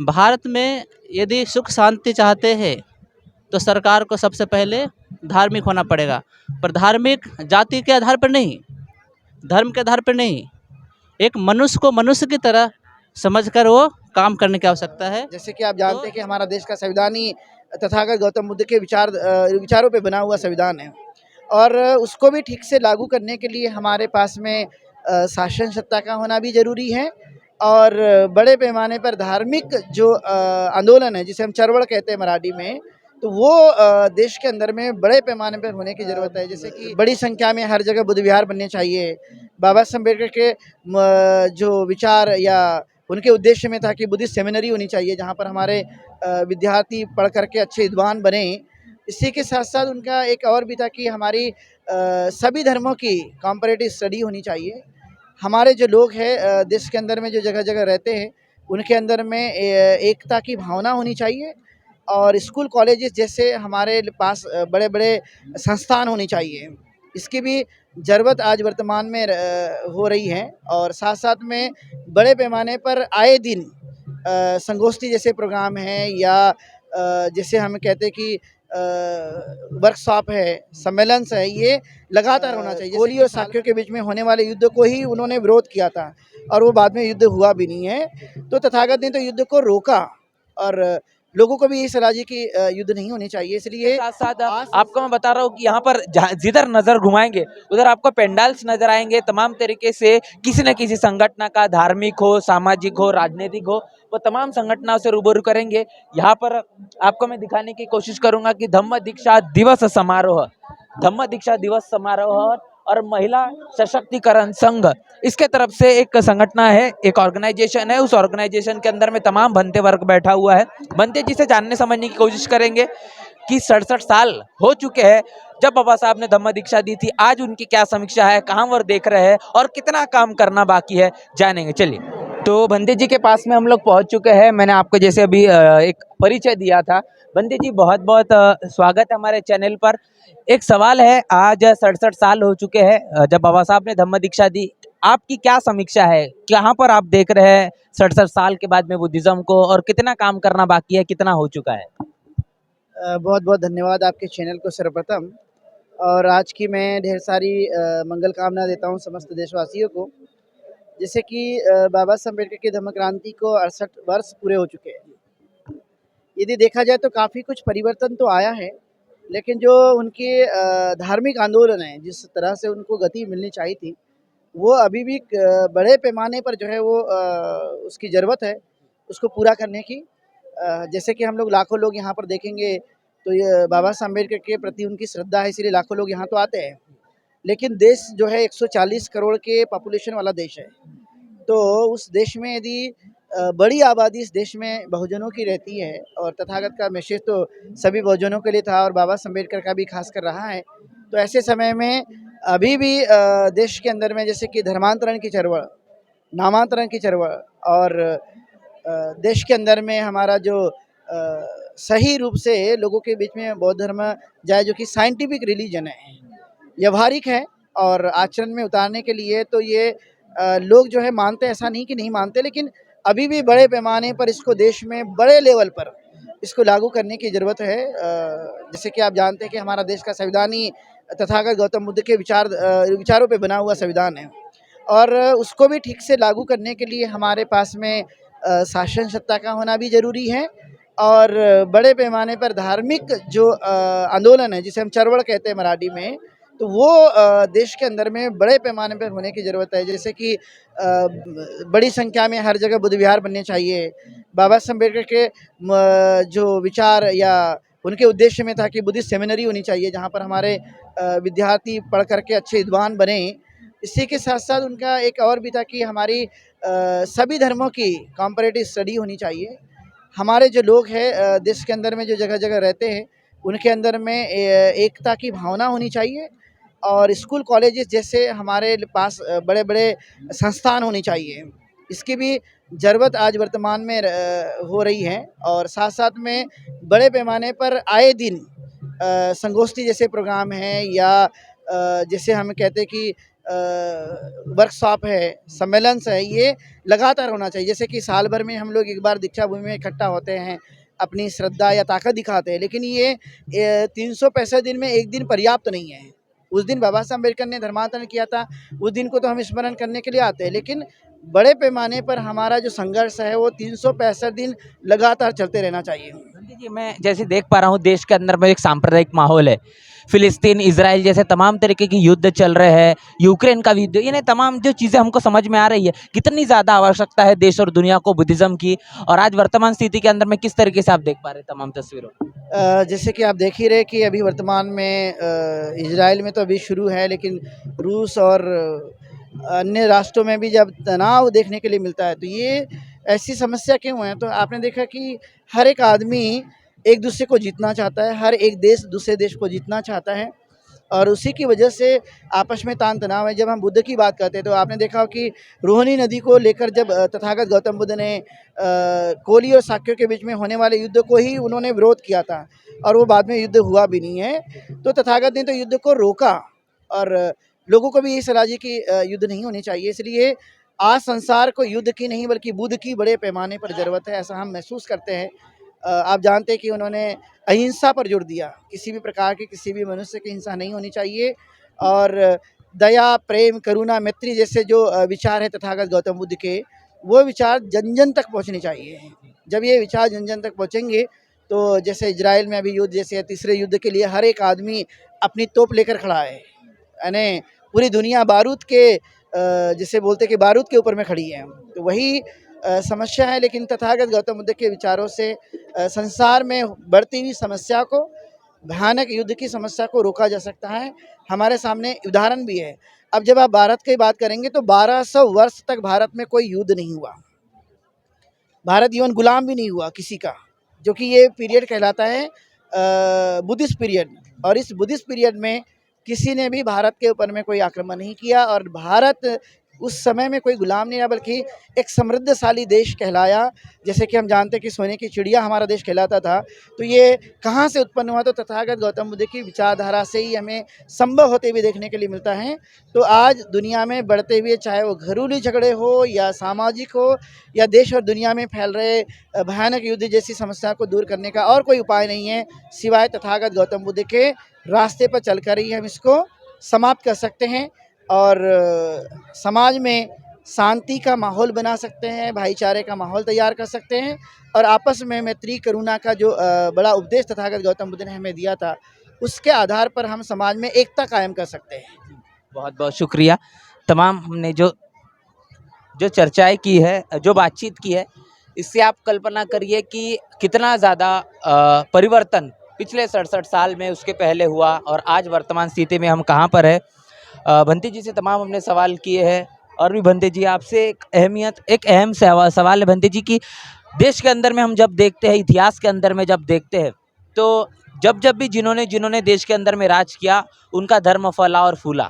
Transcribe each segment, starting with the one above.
भारत में यदि सुख शांति चाहते हैं तो सरकार को सबसे पहले धार्मिक होना पड़ेगा। पर धार्मिक जाति के आधार पर नहीं, धर्म के आधार पर नहीं, एक मनुष्य को मनुष्य की तरह समझकर वो काम करने की आवश्यकता है। जैसे कि आप जानते हैं कि हमारा देश का संविधान ही तथागत गौतम बुद्ध के विचारों पे बना हुआ संविधान है, और उसको भी ठीक से लागू करने के लिए हमारे पास में शासन सत्ता का होना भी ज़रूरी है। और बड़े पैमाने पर धार्मिक जो आंदोलन है, जिसे हम चरवड़ कहते हैं मराठी में, तो वो देश के अंदर में बड़े पैमाने पर होने की ज़रूरत है। जैसे कि बड़ी संख्या में हर जगह बुद्ध विहार बनने चाहिए। बाबा साहब अम्बेडकर के जो विचार या उनके उद्देश्य में था कि बुद्धिस्ट सेमिनरी होनी चाहिए, जहाँ पर हमारे विद्यार्थी पढ़ करके अच्छे विद्वान बने। इसी के साथ साथ उनका एक और भी था कि हमारी सभी धर्मों की कॉम्परेटिव स्टडी होनी चाहिए। हमारे जो लोग हैं देश के अंदर में जो जगह जगह रहते हैं, उनके अंदर में एकता की भावना होनी चाहिए। और स्कूल कॉलेजेस जैसे हमारे पास बड़े बड़े संस्थान होने चाहिए। इसकी भी ज़रूरत आज वर्तमान में हो रही है। और साथ साथ में बड़े पैमाने पर आए दिन संगोष्ठी जैसे प्रोग्राम हैं, या जैसे हम कहते हैं कि वर्कशॉप है, सम्मेलन है, ये लगातार होना चाहिए। कोली और साक्यों के बीच में होने वाले युद्ध को ही उन्होंने विरोध किया था, और वो बाद में युद्ध हुआ भी नहीं है। तो तथागत ने तो युद्ध को रोका, और लोगों को भी यही सलाह दी कि युद्ध नहीं होने चाहिए। इसलिए साथ साथ आपको मैं बता रहा हूँ कि यहाँ पर जिधर नजर घुमाएंगे उधर आपको पेंडाल्स नजर आएंगे। तमाम तरीके से किसी न किसी संगठन का, धार्मिक हो, सामाजिक हो, राजनीतिक हो, वो तमाम संगठनों से रूबरू करेंगे। यहाँ पर आपको मैं दिखाने की कोशिश करूंगा कि धम्म दीक्षा दिवस समारोह और महिला सशक्तिकरण संघ, इसके तरफ से एक संगठन है, एक ऑर्गेनाइजेशन है। उस ऑर्गेनाइजेशन के अंदर में तमाम भंते वर्ग बैठा हुआ है। भंते जी से जानने समझने की कोशिश करेंगे कि 67 साल हो चुके हैं जब बाबा साहब ने धम्म दीक्षा दी थी। आज उनकी क्या समीक्षा है, कहाँ वो देख रहे हैं और कितना काम करना बाकी है, जानेंगे। चलिए, तो भंते जी के पास में हम लोग पहुंच चुके हैं। मैंने आपको जैसे अभी एक परिचय दिया था। भंते जी, बहुत बहुत स्वागत है हमारे चैनल पर। एक सवाल है, आज 67 साल हो चुके हैं जब बाबा साहब ने धम्म दीक्षा दी। आपकी क्या समीक्षा है, कहाँ पर आप देख रहे हैं 67 साल के बाद में बुद्धिज्म को, और कितना काम करना बाकी है, कितना हो चुका है? बहुत बहुत धन्यवाद आपके चैनल को सर्वप्रथम। और आज की मैं ढेर सारी मंगल कामना देता हूँ समस्त देशवासियों को। जैसे कि बाबा साहब अम्बेडकर की धम्म क्रांति को 68 वर्ष पूरे हो चुके हैं। यदि देखा जाए तो काफ़ी कुछ परिवर्तन तो आया है, लेकिन जो उनके धार्मिक आंदोलन हैं, जिस तरह से उनको गति मिलनी चाहिए थी, वो अभी भी बड़े पैमाने पर जो है वो उसकी ज़रूरत है उसको पूरा करने की। जैसे कि हम लोग लाखों लोग यहाँ पर देखेंगे, तो ये बाबा साहब अम्बेडकर के प्रति उनकी श्रद्धा है, इसीलिए लाखों लोग यहाँ तो आते हैं। लेकिन देश जो है 140 करोड़ के पॉपुलेशन वाला देश है। तो उस देश में यदि बड़ी आबादी इस देश में बहुजनों की रहती है, और तथागत का मैसेज तो सभी बहुजनों के लिए था, और बाबा साहब अम्बेडकर का भी खास कर रहा है। तो ऐसे समय में अभी भी देश के अंदर में जैसे कि धर्मांतरण की चळवळ, नामांतरण की चळवळ, और देश के अंदर में हमारा जो सही रूप से लोगों के बीच में बौद्ध धर्म जाए, जो कि साइंटिफिक रिलीजन है, व्यवहारिक है, और आचरण में उतारने के लिए तो ये लोग जो है मानते हैं, ऐसा नहीं कि नहीं मानते, लेकिन अभी भी बड़े पैमाने पर इसको देश में बड़े लेवल पर इसको लागू करने की ज़रूरत है। जैसे कि आप जानते हैं कि हमारा देश का संविधान ही तथागत गौतम बुद्ध के विचारों पे बना हुआ संविधान है, और उसको भी ठीक से लागू करने के लिए हमारे पास में शासन सत्ता का होना भी ज़रूरी है। और बड़े पैमाने पर धार्मिक जो आंदोलन है, जिसे हम चरवड़ कहते हैं मराठी में, तो वो देश के अंदर में बड़े पैमाने पर होने की ज़रूरत है। जैसे कि बड़ी संख्या में हर जगह बुद्ध विहार बनने चाहिए। बाबा साहब अम्बेडकर के जो विचार या उनके उद्देश्य में था कि बुद्धिस्ट सेमिनरी होनी चाहिए, जहाँ पर हमारे विद्यार्थी पढ़ करके अच्छे विद्वान बने। इसी के साथ साथ उनका एक और भी था कि हमारी सभी धर्मों की कॉम्परेटिव स्टडी होनी चाहिए। हमारे जो लोग हैं देश के अंदर में जो जगह जगह रहते हैं, उनके अंदर में एकता की भावना होनी चाहिए। और स्कूल कॉलेजेस जैसे हमारे पास बड़े बड़े संस्थान होने चाहिए। इसकी भी ज़रूरत आज वर्तमान में हो रही है। और साथ साथ में बड़े पैमाने पर आए दिन संगोष्ठी जैसे प्रोग्राम हैं, या जैसे हम कहते हैं कि वर्कशॉप है, सम्मेलन है, ये लगातार होना चाहिए। जैसे कि साल भर में हम लोग एक बार दीक्षा भूमि में इकट्ठा होते हैं, अपनी श्रद्धा या ताकत दिखाते हैं, लेकिन ये 365 दिन में एक दिन पर्याप्त नहीं है। उस दिन बाबा साहब अम्बेडकर ने धर्मांतरण किया था, उस दिन को तो हम स्मरण करने के लिए आते हैं, लेकिन बड़े पैमाने पर हमारा जो संघर्ष है वो 365 दिन लगातार चलते रहना चाहिए। बंटी जी, मैं जैसे देख पा रहा हूँ देश के अंदर में एक सांप्रदायिक माहौल है। फिलिस्तीन, इजराइल जैसे तमाम तरीके की युद्ध चल रहे हैं, यूक्रेन का भी युद्ध, ये तमाम जो चीज़ें हमको समझ में आ रही है, कितनी ज़्यादा आवश्यकता है देश और दुनिया को बुद्धिज़्म की, और आज वर्तमान स्थिति के अंदर में किस तरीके से आप देख पा रहे हैं तमाम तस्वीरों को? जैसे कि आप देख ही रहे कि अभी वर्तमान में इजराइल में तो अभी शुरू है, लेकिन रूस और अन्य राष्ट्रों में भी जब तनाव देखने के लिए मिलता है तो ये ऐसी समस्या क्यों है? तो आपने देखा कि हर एक आदमी एक दूसरे को जीतना चाहता है, हर एक देश दूसरे देश को जीतना चाहता है, और उसी की वजह से आपस में तान तनाव है। जब हम बुद्ध की बात करते हैं तो आपने देखा हो कि रोहिणी नदी को लेकर जब तथागत गौतम बुद्ध ने कोली और शाक्यों के बीच में होने वाले युद्ध को ही उन्होंने विरोध किया था, और वो बाद में युद्ध हुआ भी नहीं है। तो तथागत ने तो युद्ध को रोका, और लोगों को भी ये सलाह दी कि युद्ध नहीं होनी चाहिए। इसलिए आज संसार को युद्ध की नहीं बल्कि बुद्ध की बड़े पैमाने पर ज़रूरत है, ऐसा हम महसूस करते हैं। आप जानते हैं कि उन्होंने अहिंसा पर जोर दिया, किसी भी प्रकार की किसी भी मनुष्य की हिंसा नहीं होनी चाहिए, और दया, प्रेम, करुणा, मैत्री जैसे जो विचार है तथागत गौतम बुद्ध के, वो विचार जन जन तक पहुंचने चाहिए। जब ये विचार जन जन तक पहुंचेंगे तो जैसे इजराइल में अभी युद्ध, जैसे तीसरे युद्ध के लिए हर एक आदमी अपनी तोप लेकर खड़ा है, यानी पूरी दुनिया बारूद के जिसे बोलते कि बारूद के ऊपर में खड़ी है, तो वही समस्या है। लेकिन तथागत गौतम बुद्ध के विचारों से संसार में बढ़ती हुई समस्या को, भयानक युद्ध की समस्या को रोका जा सकता है। हमारे सामने उदाहरण भी है। अब जब आप भारत की बात करेंगे तो 1200 वर्ष तक भारत में कोई युद्ध नहीं हुआ, भारत इवन गुलाम भी नहीं हुआ किसी का, जो कि ये पीरियड कहलाता है बुद्धिस्ट पीरियड। और इस बुद्धिस्ट पीरियड में किसी ने भी भारत के ऊपर में कोई आक्रमण नहीं किया, और भारत उस समय में कोई गुलाम नहीं रहा, बल्कि एक समृद्धशाली देश कहलाया। जैसे कि हम जानते हैं कि सोने की चिड़िया हमारा देश कहलाता था, तो ये कहाँ से उत्पन्न हुआ? तो तथागत गौतम बुद्ध की विचारधारा से ही हमें संभव होते हुए देखने के लिए मिलता है। तो आज दुनिया में बढ़ते हुए, चाहे वो घरेलू झगड़े हो या सामाजिक हो या देश और दुनिया में फैल रहे भयानक युद्ध जैसी समस्या को दूर करने का और कोई उपाय नहीं है सिवाय तथागत गौतम बुद्ध के रास्ते पर चलकर ही हम इसको समाप्त कर सकते हैं, और समाज में शांति का माहौल बना सकते हैं, भाईचारे का माहौल तैयार कर सकते हैं, और आपस में मैत्री करुणा का जो बड़ा उपदेश तथागत गौतम बुद्ध ने हमें दिया था, उसके आधार पर हम समाज में एकता कायम कर सकते हैं। बहुत बहुत शुक्रिया। तमाम हमने जो जो चर्चाएं की है, जो बातचीत की है, इससे आप कल्पना करिए कि कितना ज़्यादा परिवर्तन पिछले 67 साल में उसके पहले हुआ, और आज वर्तमान स्थिति में हम कहाँ पर है। बंटी जी से तमाम हमने सवाल किए हैं, और भी बंटी जी आपसे एक अहम सवाल है बंटी जी की, देश के अंदर में हम जब देखते हैं, इतिहास के अंदर में जब देखते हैं, तो जब भी जिन्होंने देश के अंदर में राज किया, उनका धर्म फला और फूला।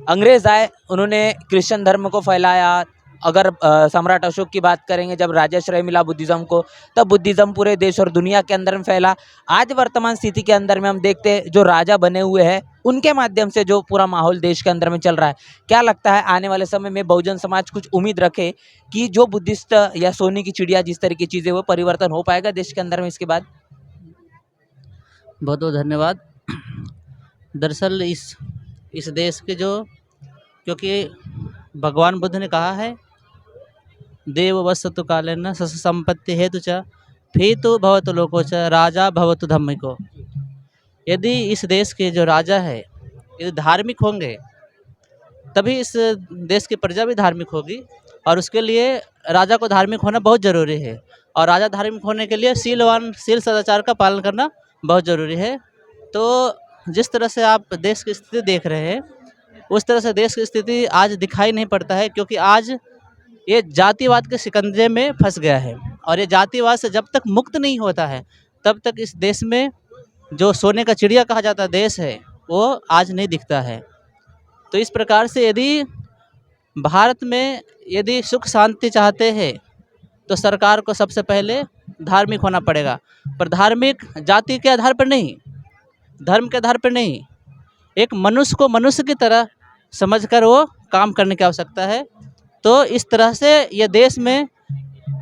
अंग्रेज आए, उन्होंने क्रिश्चियन धर्म को फैलाया। अगर सम्राट अशोक की बात करेंगे, जब राजाश्रय मिला बुद्धिज़्म को, तब बुद्धिज़्म पूरे देश और दुनिया के अंदर में फैला। आज वर्तमान स्थिति के अंदर में हम देखते हैं जो राजा बने हुए हैं, उनके माध्यम से जो पूरा माहौल देश के अंदर में चल रहा है। क्या लगता है आने वाले समय में बहुजन समाज कुछ उम्मीद रखे कि जो बुद्धिस्ट या सोने की चिड़िया जिस तरह की चीज़ें, वो परिवर्तन हो पाएगा देश के अंदर में इसके बाद? बहुत बहुत धन्यवाद। दरअसल इस देश के जो, क्योंकि भगवान बुद्ध ने कहा है, देव वसतु कालेन सस संपत्ति हेतु च फेतु भवतु लोको च राजा भवतु धम्मिको। यदि इस देश के जो राजा है यदि धार्मिक होंगे, तभी इस देश की प्रजा भी धार्मिक होगी, और उसके लिए राजा को धार्मिक होना बहुत ज़रूरी है। और राजा धार्मिक होने के लिए शील सदाचार का पालन करना बहुत ज़रूरी है। तो जिस तरह से आप देश की स्थिति देख रहे हैं, उस तरह से देश की स्थिति आज दिखाई नहीं पड़ता है, क्योंकि आज ये जातिवाद के शिकंजे में फंस गया है, और ये जातिवाद से जब तक मुक्त नहीं होता है, तब तक इस देश में जो सोने का चिड़िया कहा जाता देश है, वो आज नहीं दिखता है। तो इस प्रकार से यदि भारत में यदि सुख शांति चाहते हैं, तो सरकार को सबसे पहले धार्मिक होना पड़ेगा, पर धार्मिक जाति के आधार पर नहीं, धर्म के आधार पर नहीं, एक मनुष्य को मनुष्य की तरह समझकर वो काम करने की आवश्यकता है। तो इस तरह से ये देश में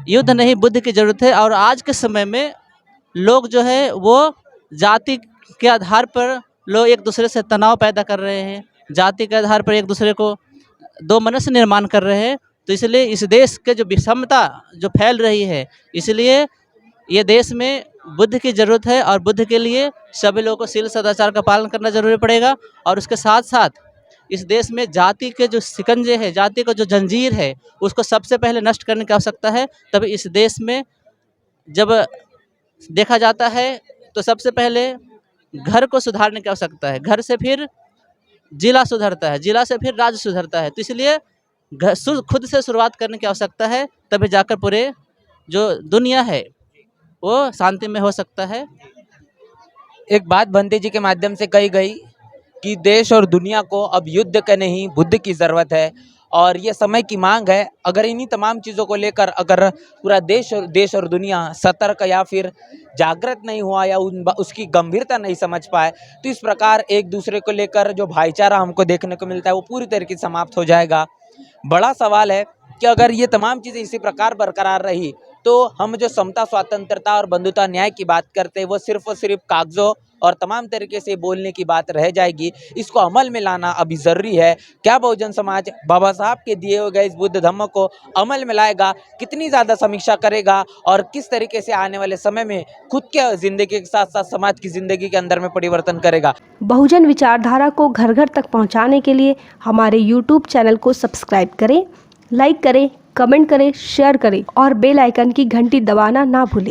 युद्ध नहीं बुद्धि की ज़रूरत है। और आज के समय में लोग जो है वो जाति के आधार पर लोग एक दूसरे से तनाव पैदा कर रहे हैं, जाति के आधार पर एक दूसरे को दो मनस्य निर्माण कर रहे हैं। तो इसलिए इस देश के जो विषमता जो फैल रही है, इसलिए ये देश में बुद्धि की ज़रूरत है। और बुद्धि के लिए सभी लोगों को शील सदाचार का पालन करना जरूरी पड़ेगा। और उसके साथ साथ इस देश में जाति के जो शिकंजे है, जाति का जो जंजीर है, उसको सबसे पहले नष्ट करने की आवश्यकता है। तभी इस देश में जब देखा जाता है तो सबसे पहले घर को सुधारने की आवश्यकता है, घर से फिर जिला सुधरता है, जिला से फिर राज्य सुधरता है। तो इसलिए खुद से शुरुआत करने की आवश्यकता है, तभी जाकर पूरे जो दुनिया है वो शांति में हो सकता है। एक बात भंते जी के माध्यम से कही गई कि देश और दुनिया को अब युद्ध के नहीं बुद्धि की ज़रूरत है और ये समय की मांग है। अगर इन्हीं तमाम चीज़ों को लेकर अगर पूरा देश और दुनिया सतर्क या फिर जागृत नहीं हुआ या उसकी गंभीरता नहीं समझ पाए तो इस प्रकार एक दूसरे को लेकर जो भाईचारा हमको देखने को मिलता है वो पूरी तरीके से समाप्त हो जाएगा। बड़ा सवाल है कि अगर ये तमाम चीज़ें इसी प्रकार बरकरार रही तो हम जो समता, स्वतंत्रता और बंधुता न्याय की बात करते हैं वो सिर्फ और सिर्फ कागजों और तमाम तरीके से बोलने की बात रह जाएगी। इसको अमल में लाना अभी ज़रूरी है। क्या बहुजन समाज बाबा साहब के दिए हुए गए इस बुद्ध धम्म को अमल में लाएगा, कितनी ज़्यादा समीक्षा करेगा और किस तरीके से आने वाले समय में खुद के ज़िंदगी के साथ साथ समाज की ज़िंदगी के अंदर में परिवर्तन करेगा। बहुजन विचारधारा को घर घर तक पहुंचाने के लिए हमारे YouTube चैनल को सब्सक्राइब करें, लाइक करें, कमेंट करें, शेयर करें और बेल आइकन की घंटी दबाना ना भूलें।